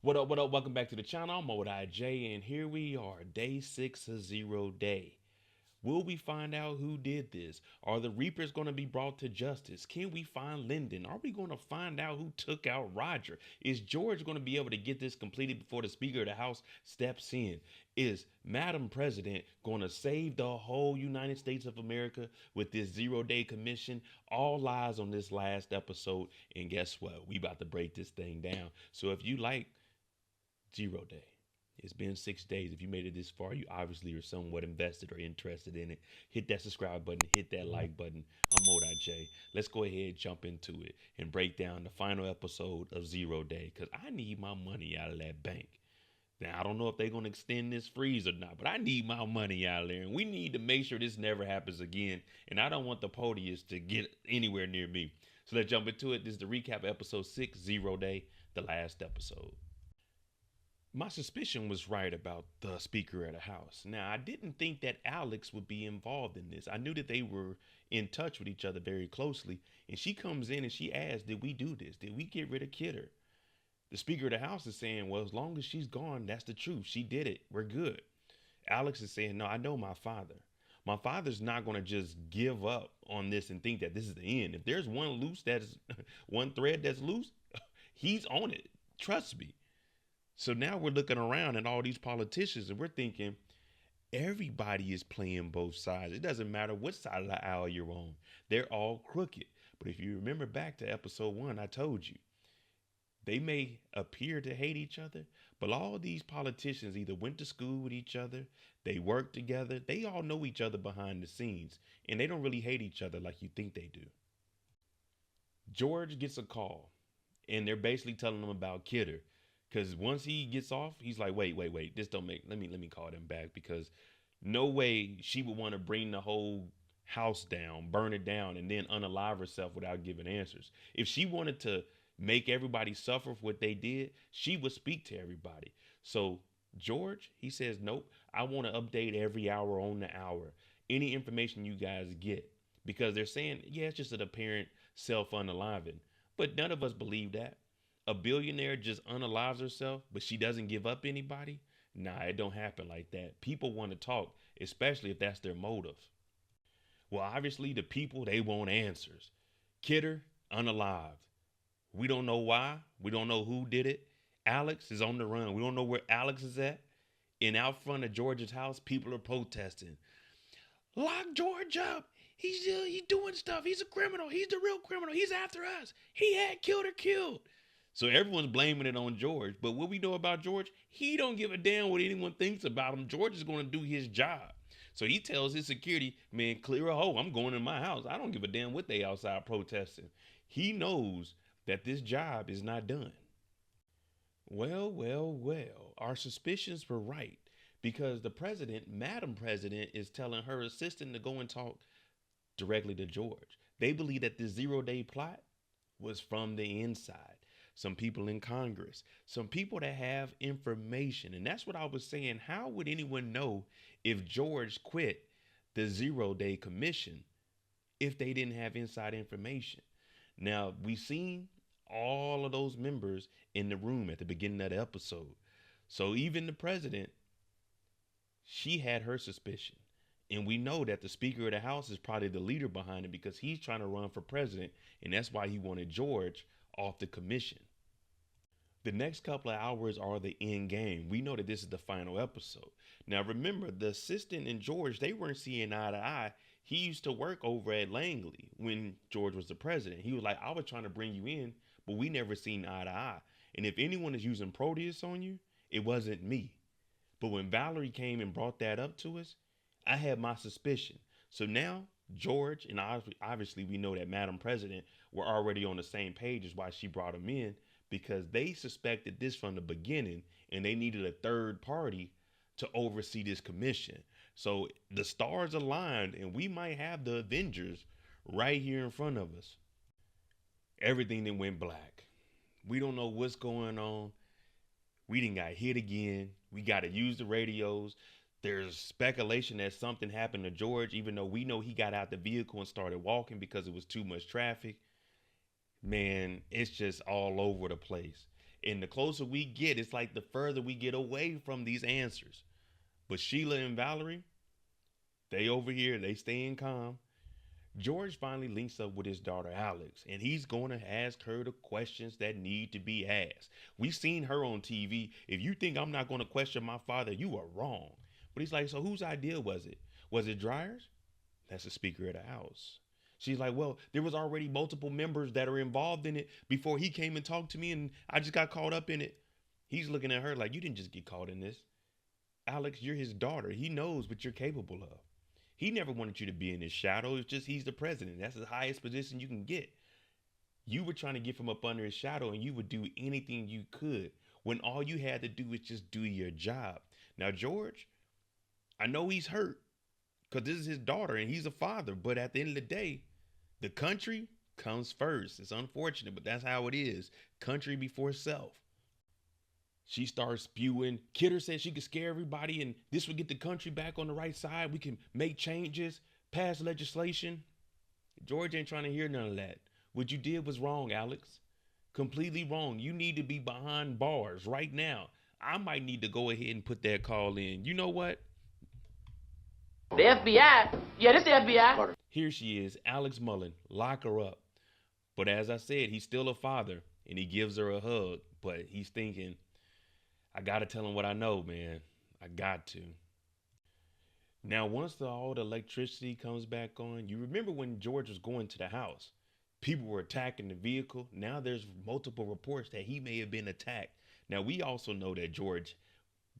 What up, what up? Welcome back to the channel. I'm Mode IJ, and here we are, day 6 of 0 day. Will we find out who did this? Are the Reapers going to be brought to justice? Can we find Lyndon? Are we going to find out who took out Roger? Is George going to be able to get this completed before the Speaker of the House steps in? Is Madam President going to save the whole United States of America with this 0 day commission? All lies on this last episode. And guess what? We about to break this thing down. So if you like 0 day. It's been 6 days. If you made it this far, you obviously are somewhat invested or interested in it. Hit that subscribe button, hit that like button. I'm Mode J. Let's go ahead and jump into it and break down the final episode of 0 day because I need my money out of that bank. Now, I don't know if they're going to extend this freeze or not, but I need my money out of there. And we need to make sure this never happens again. And I don't want the podiums to get anywhere near me. So let's jump into it. This is the recap of episode 6, 0 day, the last episode. My suspicion was right about the Speaker of the House. Now, I didn't think that Alex would be involved in this. I knew that they were in touch with each other very closely. And she comes in and she asks, did we do this? Did we get rid of Kidder? The Speaker of the House is saying, well, as long as she's gone, that's the truth. She did it. We're good. Alex is saying, no, I know my father. My father's not going to just give up on this and think that this is the end. If there's one thread that's loose, he's on it. Trust me. So now we're looking around at all these politicians and we're thinking everybody is playing both sides. It doesn't matter what side of the aisle you're on. They're all crooked. But if you remember back to episode 1, I told you they may appear to hate each other, but all these politicians either went to school with each other, they work together, they all know each other behind the scenes, and they don't really hate each other like you think they do. George gets a call and they're basically telling him about Kidder. Because once he gets off, he's like, wait, this don't make, let me call them back because no way she would want to bring the whole house down, burn it down, and then unalive herself without giving answers. If she wanted to make everybody suffer for what they did, she would speak to everybody. So George, he says, nope, I want to update every hour on the hour. Any information you guys get, because they're saying, yeah, it's just an apparent self-unaliving. But none of us believe that. A billionaire just unalives herself, but she doesn't give up anybody? Nah, it don't happen like that. People want to talk, especially if that's their motive. Well, obviously the people, they want answers. Kidder, unalived. We don't know why. We don't know who did it. Alex is on the run. We don't know where Alex is at. And out front of George's house, people are protesting. Lock George up. He's doing stuff. He's a criminal. He's the real criminal. He's after us. He had killed or killed. So everyone's blaming it on George. But what we know about George, he don't give a damn what anyone thinks about him. George is going to do his job. So he tells his security, man, clear a hole. I'm going in my house. I don't give a damn what they outside protesting. He knows that this job is not done. Well. Our suspicions were right because the president, Madam President, is telling her assistant to go and talk directly to George. They believe that this 0 day plot was from the inside. Some people in Congress, some people that have information. And that's what I was saying. How would anyone know if George quit the 0 day commission if they didn't have inside information? Now, we've seen all of those members in the room at the beginning of the episode. So even the president, she had her suspicion. And we know that the Speaker of the House is probably the leader behind it because he's trying to run for president. And that's why he wanted George off the commission. The next couple of hours are the end game. We know that this is the final episode. Now, remember, the assistant and George, they weren't seeing eye to eye. He used to work over at Langley when George was the president. He was like, I was trying to bring you in, but we never seen eye to eye. And if anyone is using Proteus on you, it wasn't me. But when Valerie came and brought that up to us, I had my suspicion. So now George, and obviously we know that Madam President were already on the same page as why she brought him in, because they suspected this from the beginning and they needed a third party to oversee this commission. So the stars aligned and we might have the Avengers right here in front of us. Everything that went black. We don't know what's going on. We didn't got hit again. We got to use the radios. There's speculation that something happened to George, even though we know he got out the vehicle and started walking because it was too much traffic. Man, it's just all over the place. And the closer we get, it's like the further we get away from these answers. But Sheila and Valerie, they over here, they staying calm. George finally links up with his daughter Alex, and he's going to ask her the questions that need to be asked. We've seen her on TV. If you think I'm not going to question my father, you are wrong. But he's like, so whose idea was it? Was it Dreyer's? That's the Speaker of the House. She's like, well, there was already multiple members that are involved in it before he came and talked to me, and I just got caught up in it. He's looking at her like, you didn't just get caught in this. Alex, you're his daughter. He knows what you're capable of. He never wanted you to be in his shadow. It's just he's the president. That's the highest position you can get. You were trying to get from up under his shadow, and you would do anything you could when all you had to do was just do your job. Now, George, I know he's hurt because this is his daughter and he's a father. But at the end of the day, the country comes first. It's unfortunate, but that's how it is. Country before self. She starts spewing. Kidder said she could scare everybody and this would get the country back on the right side. We can make changes, pass legislation. George ain't trying to hear none of that. What you did was wrong, Alex. Completely wrong. You need to be behind bars right now. I might need to go ahead and put that call in. You know what? The FBI? Yeah, this the FBI. Here she is, Alex Mullen. Lock her up. But as I said, he's still a father and he gives her a hug. But he's thinking, I got to tell him what I know, man. I got to. Now, once all the electricity comes back on, you remember when George was going to the house, people were attacking the vehicle. Now there's multiple reports that he may have been attacked. Now, we also know that George,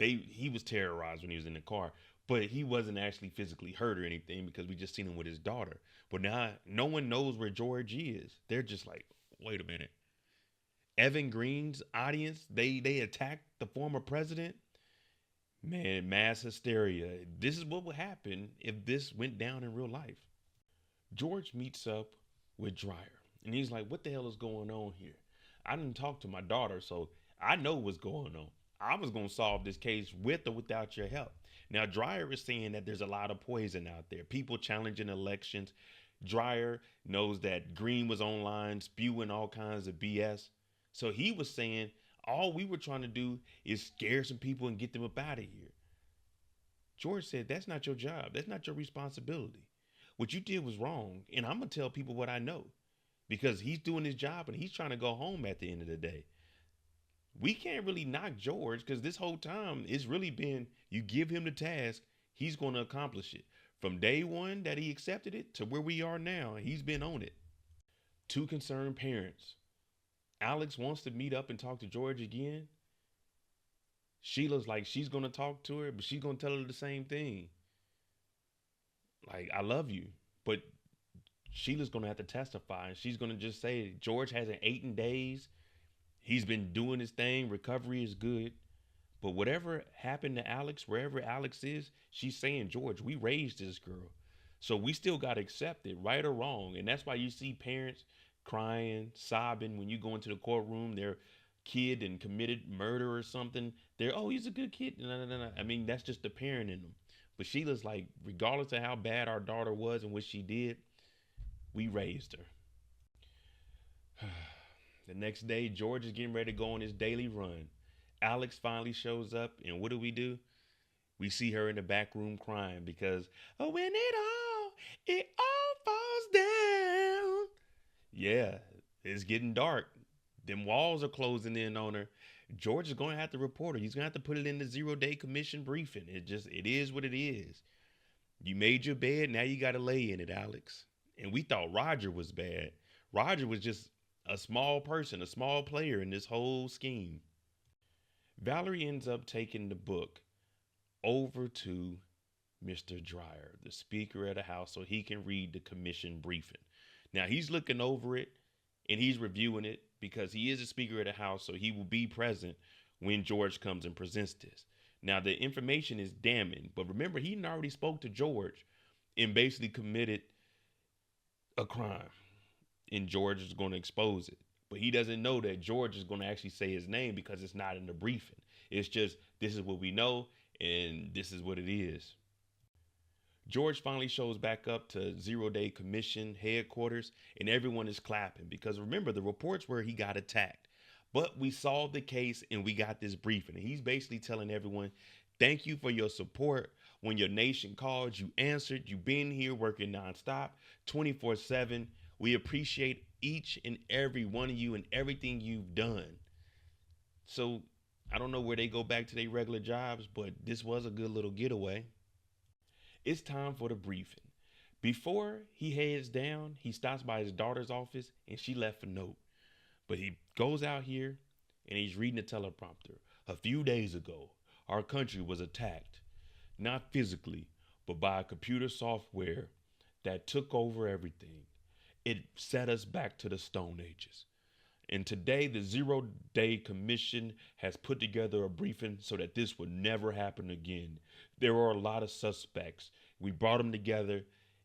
he was terrorized when he was in the car, but he wasn't actually physically hurt or anything because we just seen him with his daughter. But now no one knows where George is. They're just like, wait a minute. Evan Green's audience, they attacked the former president. Man, mass hysteria. This is what would happen if this went down in real life. George meets up with Dreyer and he's like, what the hell is going on here? I didn't talk to my daughter, so I know what's going on. I was going to solve this case with or without your help. Now, Dreyer is saying that there's a lot of poison out there. People challenging elections. Dreyer knows that Green was online spewing all kinds of BS. So he was saying, all we were trying to do is scare some people and get them up out of here. George said, that's not your job. That's not your responsibility. What you did was wrong. And I'm going to tell people what I know because he's doing his job and he's trying to go home at the end of the day. We can't really knock George because this whole time it's really been, you give him the task, he's going to accomplish it. From day one that he accepted it to where we are now, he's been on it. Two concerned parents. Alex wants to meet up and talk to George again. Sheila's like, she's going to talk to her, but she's going to tell her the same thing. Like, I love you. But Sheila's going to have to testify. And she's going to just say, George hasn't eaten days. He's been doing his thing. Recovery is good. But whatever happened to Alex, wherever Alex is, she's saying, George, we raised this girl. So we still got to accept it, right or wrong. And that's why you see parents crying, sobbing when you go into the courtroom, their kid and committed murder or something. They're, oh, he's a good kid. No. I mean, that's just the parent in them. But Sheila's like, regardless of how bad our daughter was and what she did, we raised her. The next day, George is getting ready to go on his daily run. Alex finally shows up, and what do? We see her in the back room crying because, oh, when it all falls down. Yeah, it's getting dark. Them walls are closing in on her. George is going to have to report her. He's going to have to put it in the 0-day commission briefing. It is what it is. You made your bed. Now you got to lay in it, Alex. And we thought Roger was bad. Roger was just a small person, a small player in this whole scheme. Valerie ends up taking the book over to Mr. Dreyer, the Speaker of the House, so he can read the commission briefing. Now, he's looking over it and he's reviewing it because he is the Speaker of the House, so he will be present when George comes and presents this. Now, the information is damning, but remember, he already spoke to George and basically committed a crime, and George is going to expose it. But he doesn't know that George is going to actually say his name because it's not in the briefing. It's just, this is what we know, and this is what it is. George finally shows back up to 0-day commission headquarters, and everyone is clapping because remember, the reports were he got attacked But we solved the case and we got this briefing. And he's basically telling everyone, thank you for your support. When your nation called, you answered. You've been here working nonstop, 24/7. We appreciate each and every one of you and everything you've done. So I don't know where they go back to their regular jobs, but this was a good little getaway. It's time for the briefing. Before he heads down, he stops by his daughter's office and she left a note. But he goes out here and he's reading the teleprompter. A few days ago, our country was attacked, not physically, but by a computer software that took over everything. It set us back to the Stone Ages. And today, the 0 Day Commission has put together a briefing so that this would never happen again. There are a lot of suspects. We brought them together,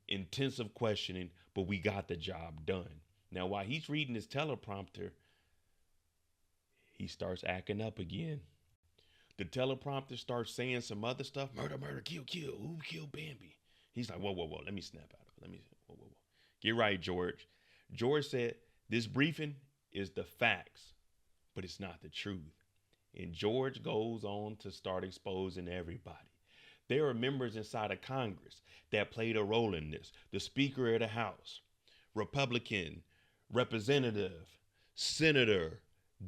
intensive questioning, but we got the job done. Now, while he's reading his teleprompter, he starts acting up again. The teleprompter starts saying some other stuff. Murder, murder, kill, kill. Who killed Bambi? He's like, whoa, whoa, whoa. Let me snap out of it. Whoa, whoa, whoa. Get right, George. George said, this briefing is the facts, but it's not the truth. And George goes on to start exposing everybody. There are members inside of Congress that played a role in this. The Speaker of the House, Republican, Representative, Senator,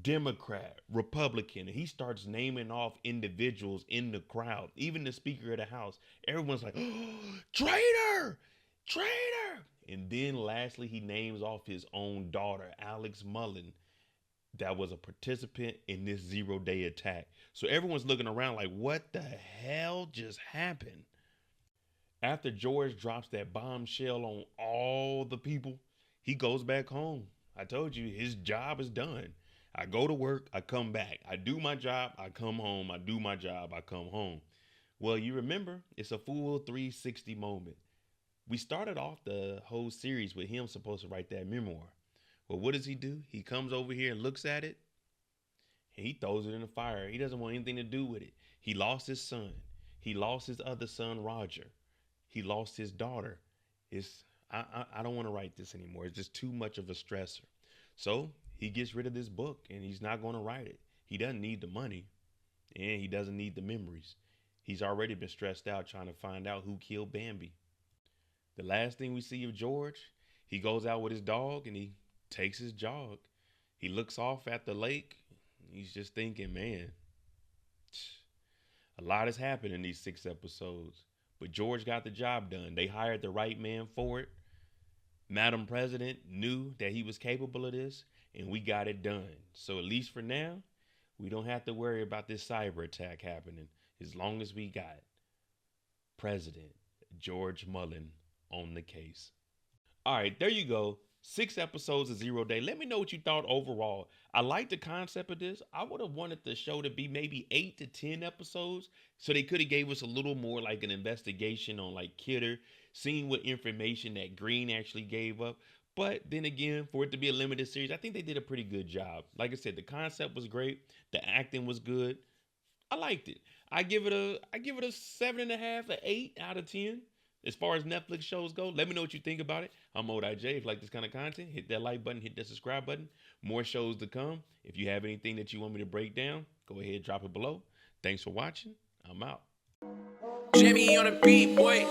Democrat, Republican. And he starts naming off individuals in the crowd, even the Speaker of the House. Everyone's like, oh, traitor, traitor. And then lastly, he names off his own daughter, Alex Mullen, that was a participant in this 0 Day attack. So everyone's looking around like, what the hell just happened? After George drops that bombshell on all the people, he goes back home. I told you, his job is done. I go to work, I come back. I do my job, I come home. I do my job, I come home. Well, you remember, it's a full 360 moment. We started off the whole series with him supposed to write that memoir. Well, what does he do? He comes over here and looks at it, and he throws it in the fire. He doesn't want anything to do with it. He lost his son. He lost his other son, Roger. He lost his daughter. I don't want to write this anymore. It's just too much of a stressor. So he gets rid of this book, and he's not going to write it. He doesn't need the money, and he doesn't need the memories. He's already been stressed out trying to find out who killed Bambi. The last thing we see of George, he goes out with his dog, and he takes his jog. He looks off at the lake. He's just thinking, man, a lot has happened in these 6 episodes. But George got the job done. They hired the right man for it. Madam President knew that he was capable of this, and we got it done. So at least for now, we don't have to worry about this cyber attack happening as long as we got President George Mullen on the case. All right, there you go. 6 episodes of 0 Day. Let me know what you thought overall. I like the concept of this. I would have wanted the show to be maybe 8 to 10 episodes, so they could have gave us a little more like an investigation on like Kidder, seeing what information that Green actually gave up. But then again, for it to be a limited series, I think they did a pretty good job. Like I said, the concept was great. The acting was good. I liked it. I give it a 7.5, an 8 out of 10. As far as Netflix shows go, let me know what you think about it. I'm Mode IJ. If you like this kind of content, hit that like button, hit that subscribe button. More shows to come. If you have anything that you want me to break down, go ahead, drop it below. Thanks for watching. I'm out. Jimmy on the beat, boy.